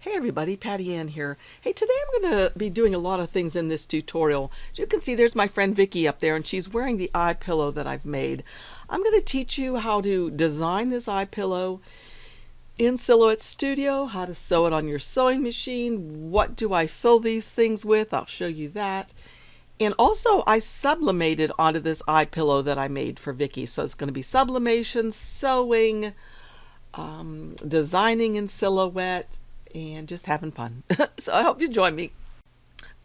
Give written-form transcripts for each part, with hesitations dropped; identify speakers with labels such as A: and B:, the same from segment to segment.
A: Hey everybody, Patty Ann here. Hey, today I'm going to be doing a lot of things in this tutorial. As you can see, there's my friend Vicky up there, and she's wearing the eye pillow that I've made. I'm going to teach you how to design this eye pillow in Silhouette Studio, how to sew it on your sewing machine. What do I fill these things with? I'll show you that. And also, I sublimated onto this eye pillow that I made for Vicky. So it's going to be sublimation, sewing, designing in Silhouette, and just having fun. So I hope you join me.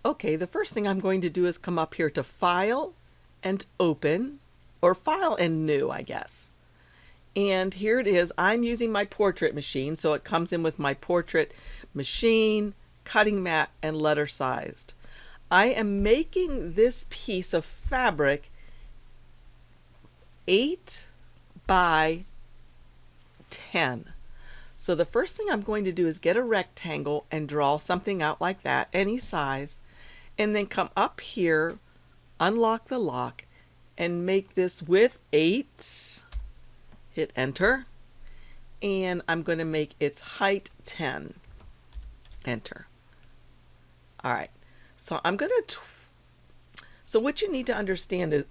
A: Okay, the first thing I'm going to do is come up here to File and Open, or File and New, I guess. And here it is. I'm using my portrait machine, so it comes in with my portrait machine, cutting mat, and letter sized. I am making this piece of fabric 8 by 10. So the first thing I'm going to do is get a rectangle and draw something out like that, any size, and then come up here, unlock the lock, and make this width 8, hit enter, and I'm going to make its height 10, enter. Alright, so I'm going to, so what you need to understand is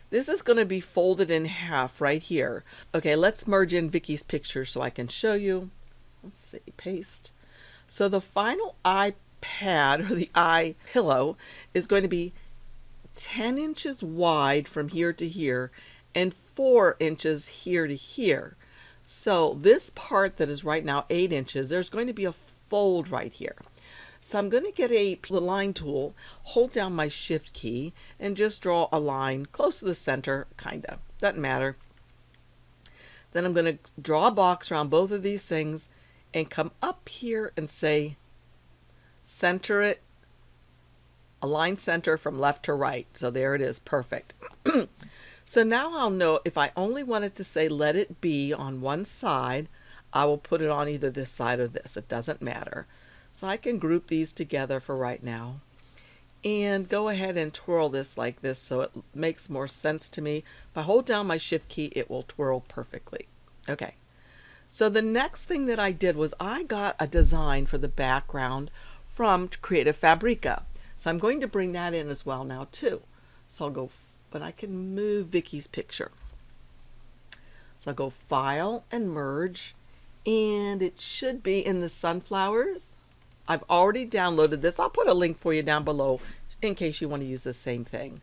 A: this is going to be folded in half right here. Okay, let's merge in Vicky's picture so I can show you. Let's see, paste. So the final eye pad, or the eye pillow, is going to be 10 inches wide from here to here and 4 inches here to here. So this part that is right now 8 inches, there's going to be a fold right here. So I'm going to get the line tool, hold down my shift key, and just draw a line close to the center, kinda. Doesn't matter. Then I'm going to draw a box around both of these things and come up here and say, center it, align center from left to right. So there it is, perfect. So now I'll know if I only wanted to say let it be on one side, I will put it on either this side or this. It doesn't matter. So I can group these together for right now and go ahead and twirl this like this so it makes more sense to me. If I hold down my shift key, it will twirl perfectly. Okay, so the next thing that I did was I got a design for the background from Creative Fabrica. So I'm going to bring that in as well now too. So I'll go, but I can move Vicky's picture. So I'll go File and Merge, and it should be in the sunflowers. I've already downloaded this. I'll put a link for you down below in case you want to use the same thing.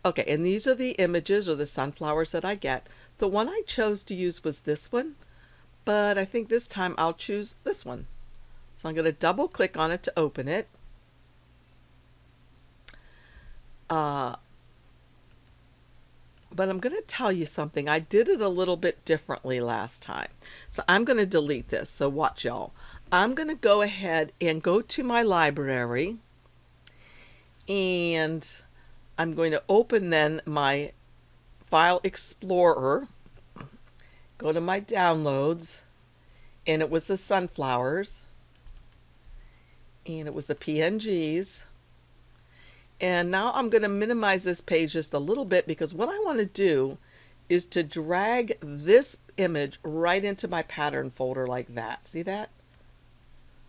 A: Okay, and these are the images or the sunflowers that I get. The one I chose to use was this one, but I think this time I'll choose this one. So I'm going to double click on it to open it. But I'm going to tell you something. I did it a little bit differently last time. So I'm going to delete this. So watch y'all. I'm going to go ahead and go to my library, and I'm going to open then my File Explorer, go to my downloads, and it was the sunflowers, and it was the PNGs. And now I'm going to minimize this page just a little bit because what I want to do is to drag this image right into my pattern folder like that. See that?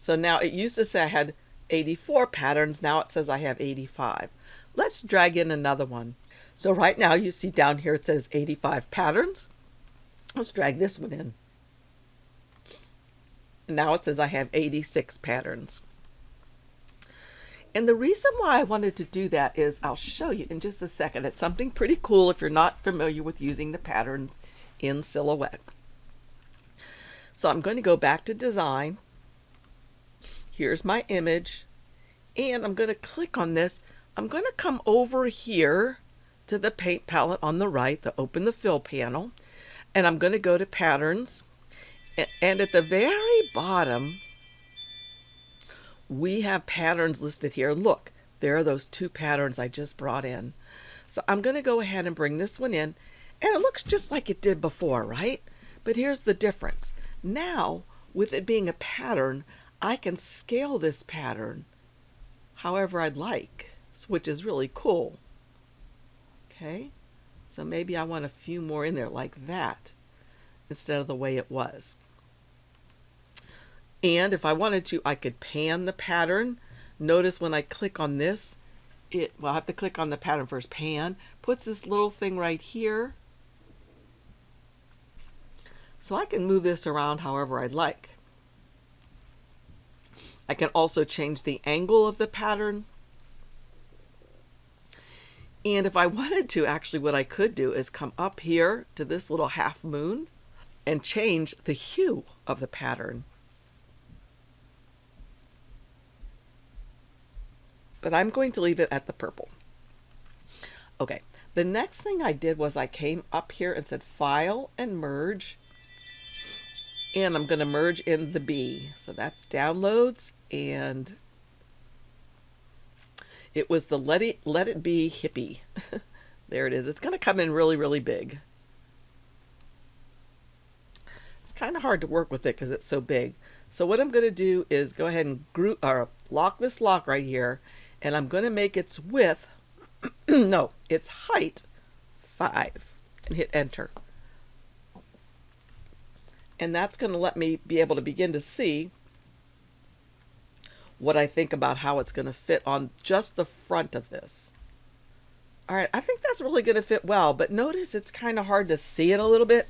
A: So now it used to say I had 84 patterns. Now it says I have 85. Let's drag in another one. So right now you see down here it says 85 patterns. Let's drag this one in. Now it says I have 86 patterns. And the reason why I wanted to do that is I'll show you in just a second. It's something pretty cool if you're not familiar with using the patterns in Silhouette. So I'm going to go back to Design. Here's my image, and I'm going to click on this. I'm going to come over here to the paint palette on the right, to open the fill panel, and I'm going to go to Patterns, and at the very bottom we have patterns listed here. Look, there are those 2 patterns I just brought in. So I'm going to go ahead and bring this one in, and it looks just like it did before, right? But here's the difference. Now, with it being a pattern, I can scale this pattern however I'd like, which is really cool. Okay, so maybe I want a few more in there like that instead of the way it was. And if I wanted to, I could pan the pattern. Notice when I click on this, well, I have to click on the pattern first. Pan puts this little thing right here. So I can move this around however I'd like. I can also change the angle of the pattern. And if I wanted to, actually what I could do is come up here to this little half moon and change the hue of the pattern. But I'm going to leave it at the purple. Okay, the next thing I did was I came up here and said File and Merge. And I'm going to merge in the B. So that's Downloads, and it was the Let It Be Hippie. There it is. It's going to come in really, really big. It's kind of hard to work with it because it's so big. So what I'm going to do is go ahead and lock this lock right here, and I'm going to make its width, no, its height 5, and hit enter. And that's going to let me be able to begin to see what I think about how it's going to fit on just the front of this. All right, I think that's really going to fit well, but notice it's kind of hard to see it a little bit.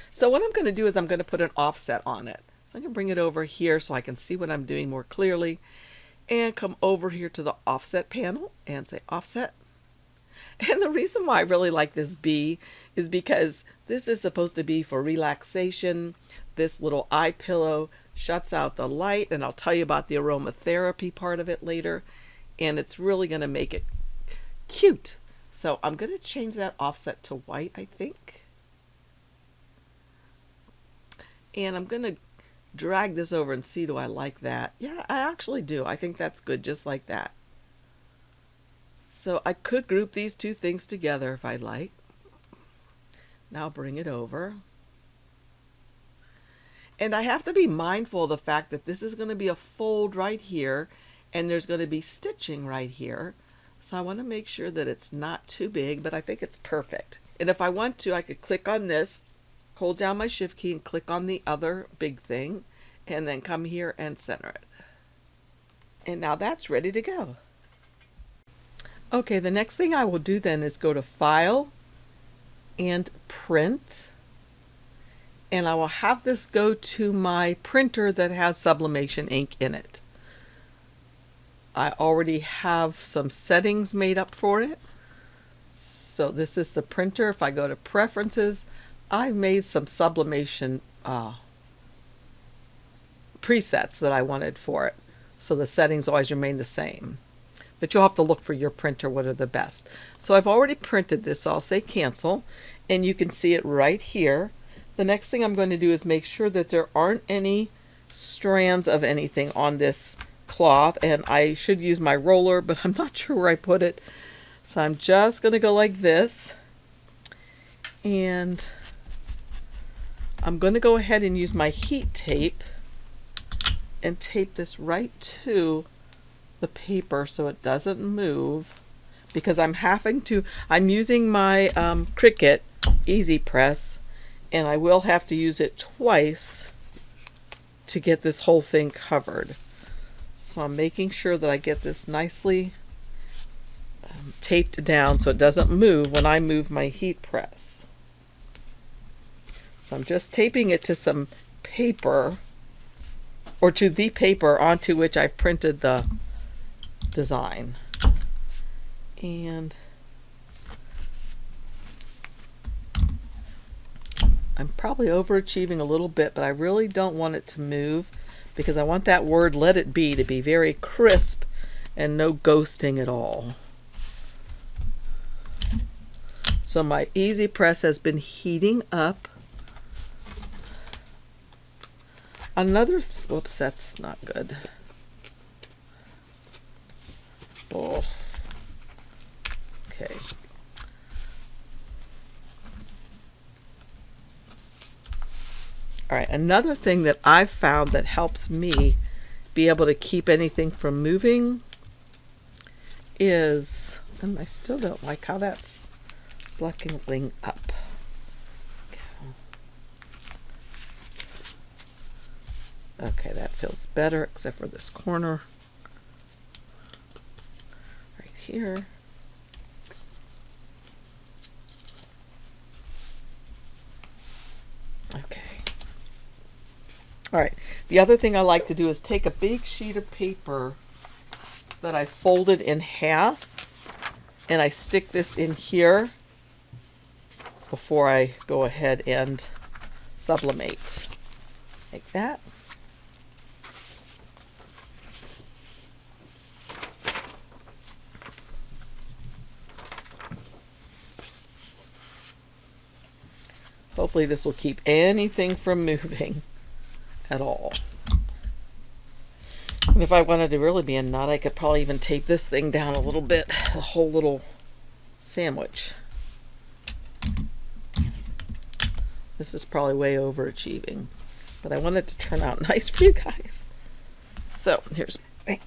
A: So what I'm going to do is I'm going to put an offset on it. So I'm going to bring it over here so I can see what I'm doing more clearly, and come over here to the offset panel and say offset. And the reason why I really like this B is because this is supposed to be for relaxation. This little eye pillow shuts out the light, and I'll tell you about the aromatherapy part of it later. And it's really going to make it cute. So I'm going to change that offset to white, I think. And I'm going to drag this over and see, do I like that? Yeah, I actually do. I think that's good, just like that. So I could group these two things together if I'd like. Now bring it over. And I have to be mindful of the fact that this is going to be a fold right here, and there's going to be stitching right here. So I want to make sure that it's not too big, but I think it's perfect. And if I want to, I could click on this, hold down my shift key and click on the other big thing, and then come here and center it. And now that's ready to go. Okay, the next thing I will do then is go to File and Print, and I will have this go to my printer that has sublimation ink in it. I already have some settings made up for it. So this is the printer. If I go to Preferences, I've made some sublimation presets that I wanted for it. So the settings always remain the same. But you'll have to look for your printer, what are the best. So I've already printed this, so I'll say cancel, and you can see it right here. The next thing I'm going to do is make sure that there aren't any strands of anything on this cloth, and I should use my roller, but I'm not sure where I put it. So I'm just going to go like this, and I'm going to go ahead and use my heat tape and tape this right to the paper so it doesn't move, because I'm using my Cricut Easy Press, and I will have to use it twice to get this whole thing covered. So I'm making sure that I get this nicely taped down so it doesn't move when I move my heat press. So I'm just taping it to some paper, or to the paper onto which I've printed the design. And I'm probably overachieving a little bit, but I really don't want it to move, because I want that word "let it be" to be very crisp and no ghosting at all. So my Easy Press has been heating up. Whoops, that's not good. Oh. Okay. All right, another thing that I've found that helps me be able to keep anything from moving is, and I still don't like how that's buckling up. Okay. Okay, that feels better, except for this corner right here. Okay. All right. The other thing I like to do is take a big sheet of paper that I folded in half, and I stick this in here before I go ahead and sublimate. Like that. Hopefully this will keep anything from moving at all. And if I wanted to really be a nut, I could probably even tape this thing down a little bit, the whole little sandwich. This is probably way overachieving, but I want it to turn out nice for you guys. So here's,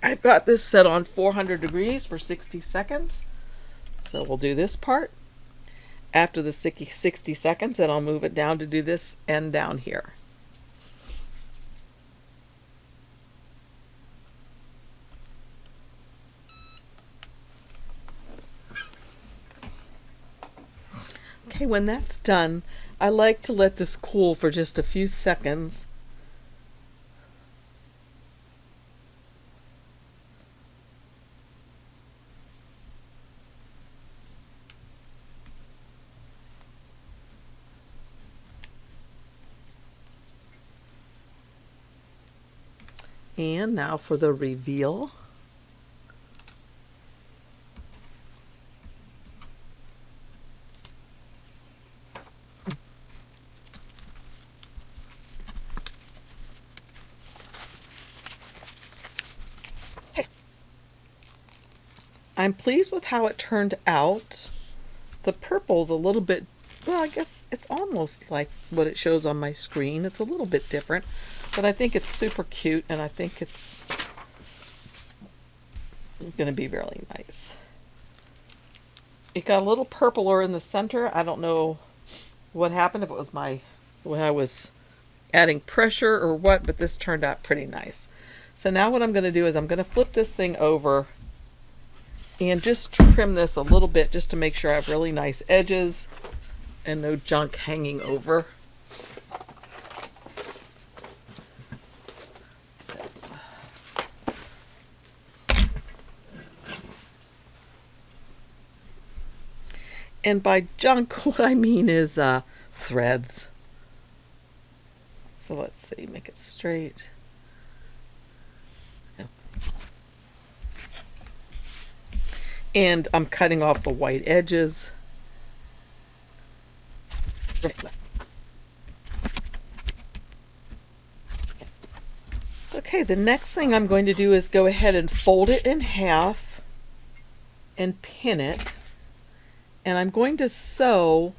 A: I've got this set on 400 degrees for 60 seconds. So we'll do this part. After the 60 seconds, then I'll move it down to do this end down here. Okay, when that's done, I like to let this cool for just a few seconds. And now for the reveal. I'm pleased with how it turned out. The purple's a little bit, well, I guess it's almost like what it shows on my screen. It's a little bit different, but I think it's super cute, and I think it's going to be really nice. It got a little purpler in the center. I don't know what happened, if it was when I was adding pressure or what, but this turned out pretty nice. So now what I'm going to do is I'm going to flip this thing over and just trim this a little bit just to make sure I have really nice edges and no junk hanging over. So. And by junk, what I mean is threads. So let's see, make it straight. And I'm cutting off the white edges. Okay, the next thing I'm going to do is go ahead and fold it in half and pin it. And I'm going to sew,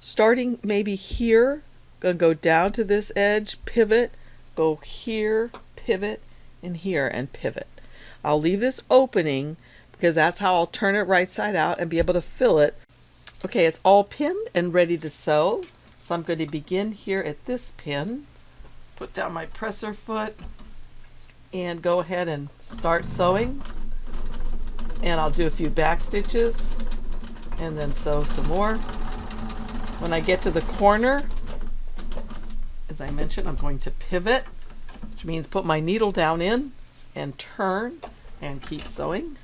A: starting maybe here, going to go down to this edge, pivot, go here, pivot, and here, and pivot. I'll leave this opening because that's how I'll turn it right side out and be able to fill it. Okay, it's all pinned and ready to sew. So I'm going to begin here at this pin, put down my presser foot, and go ahead and start sewing. And I'll do a few back stitches and then sew some more. When I get to the corner, as I mentioned, I'm going to pivot, which means put my needle down in and turn and keep sewing.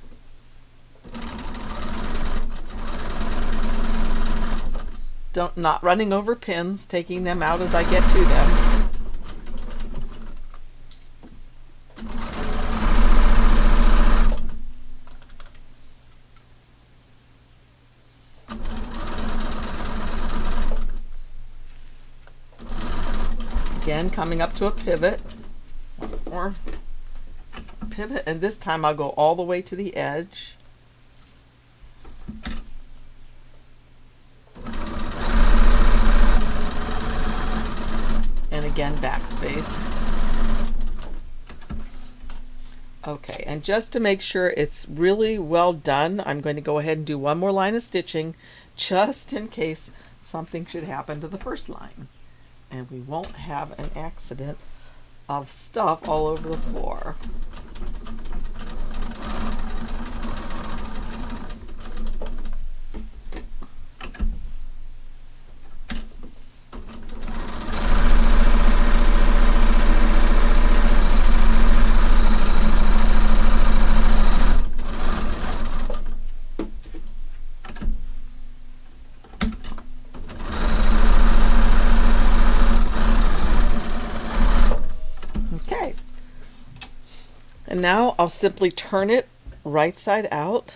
A: Not running over pins, taking them out as I get to them. Again, coming up to a pivot, or pivot, and this time I'll go all the way to the edge. And again, backspace. Okay, and just to make sure it's really well done, I'm going to go ahead and do one more line of stitching, just in case something should happen to the first line. And we won't have an accident of stuff all over the floor. And now I'll simply turn it right side out.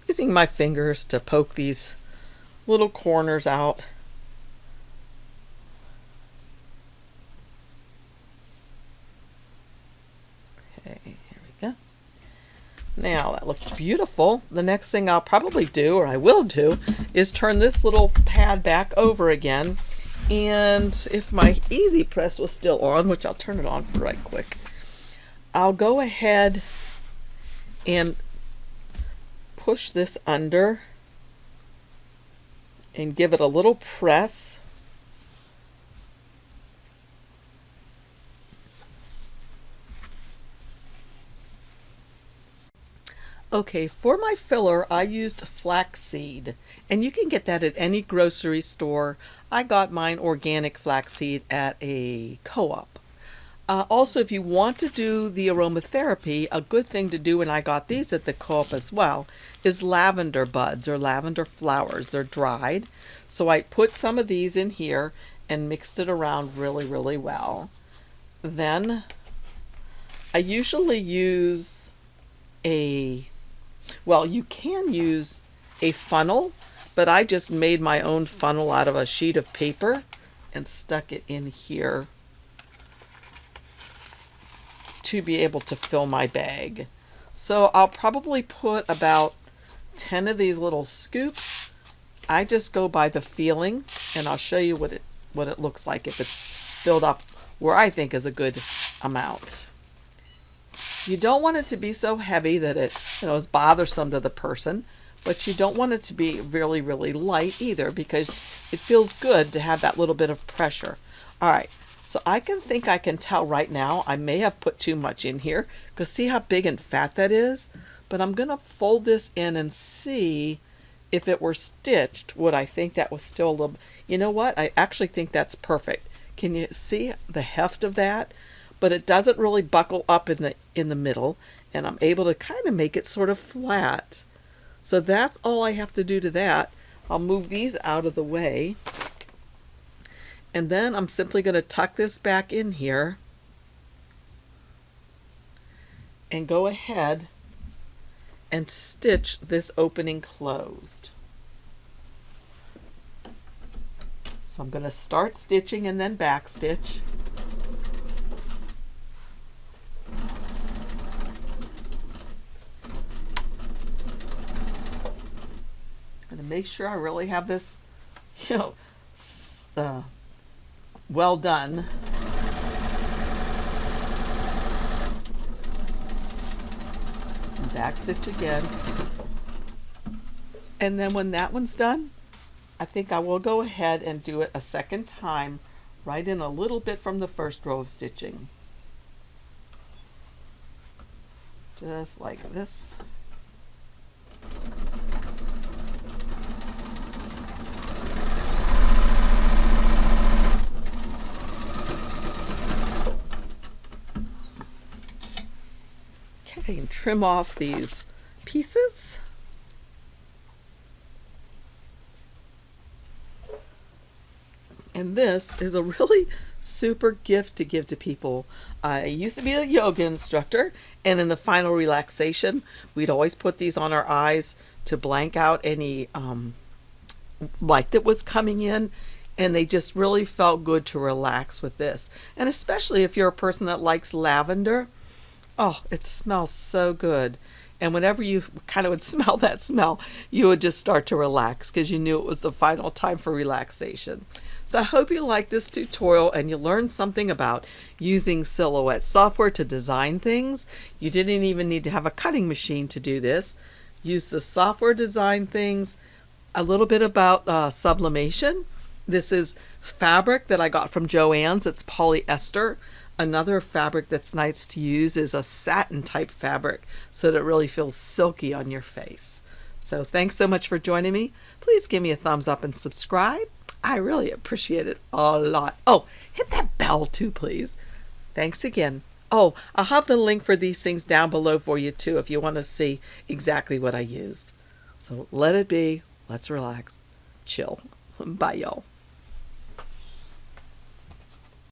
A: Using my fingers to poke these little corners out. Okay, here we go. Now that looks beautiful. The next thing I'll probably do, or I will do, is turn this little pad back over again. And if my easy press was still on, which I'll turn it on right quick, I'll go ahead and push this under and give it a little press. Okay, for my filler, I used flaxseed, and you can get that at any grocery store. I got mine organic flaxseed at a co-op. Also, if you want to do the aromatherapy, a good thing to do, and I got these at the co-op as well, is lavender buds or lavender flowers. They're dried. So I put some of these in here and mixed it around really, really well. Then I usually use well, you can use a funnel, but I just made my own funnel out of a sheet of paper and stuck it in here to be able to fill my bag. So I'll probably put about 10 of these little scoops. I just go by the feeling, and I'll show you what it looks like if it's filled up where I think is a good amount. You don't want it to be so heavy that it is bothersome to the person, but you don't want it to be really, really light either, because it feels good to have that little bit of pressure. All right, so I can tell right now I may have put too much in here, because see how big and fat that is? But I'm going to fold this in and see if it were stitched, would I think that was still a little, you know what? I actually think that's perfect. Can you see the heft of that? But it doesn't really buckle up in the middle, and I'm able to kind of make it sort of flat. So that's all I have to do to that. I'll move these out of the way, and then I'm simply going to tuck this back in here and go ahead and stitch this opening closed. So I'm going to start stitching and then back stitch. Make sure I really have this, well done. And backstitch again. And then when that one's done, I think I will go ahead and do it a second time, right in a little bit from the first row of stitching. Just like this. Okay, and trim off these pieces. And this is a really super gift to give to people. I used to be a yoga instructor, and in the final relaxation, we'd always put these on our eyes to blank out any light that was coming in, and they just really felt good to relax with this. And especially if you're a person that likes lavender, oh, it smells so good. And whenever you kind of would smell that smell, you would just start to relax because you knew it was the final time for relaxation. So I hope you like this tutorial and you learned something about using Silhouette software to design things. You didn't even need to have a cutting machine to do this. use the software design things. A little bit about sublimation. This is fabric that I got from Joann's. It's polyester. Another fabric that's nice to use is a satin type fabric so that it really feels silky on your face. So thanks so much for joining me. Please give me a thumbs up and subscribe. I really appreciate it a lot. Oh, hit that bell too, please. Thanks again. Oh, I'll have the link for these things down below for you too if you want to see exactly what I used. So let it be. Let's relax. Chill. Bye, y'all.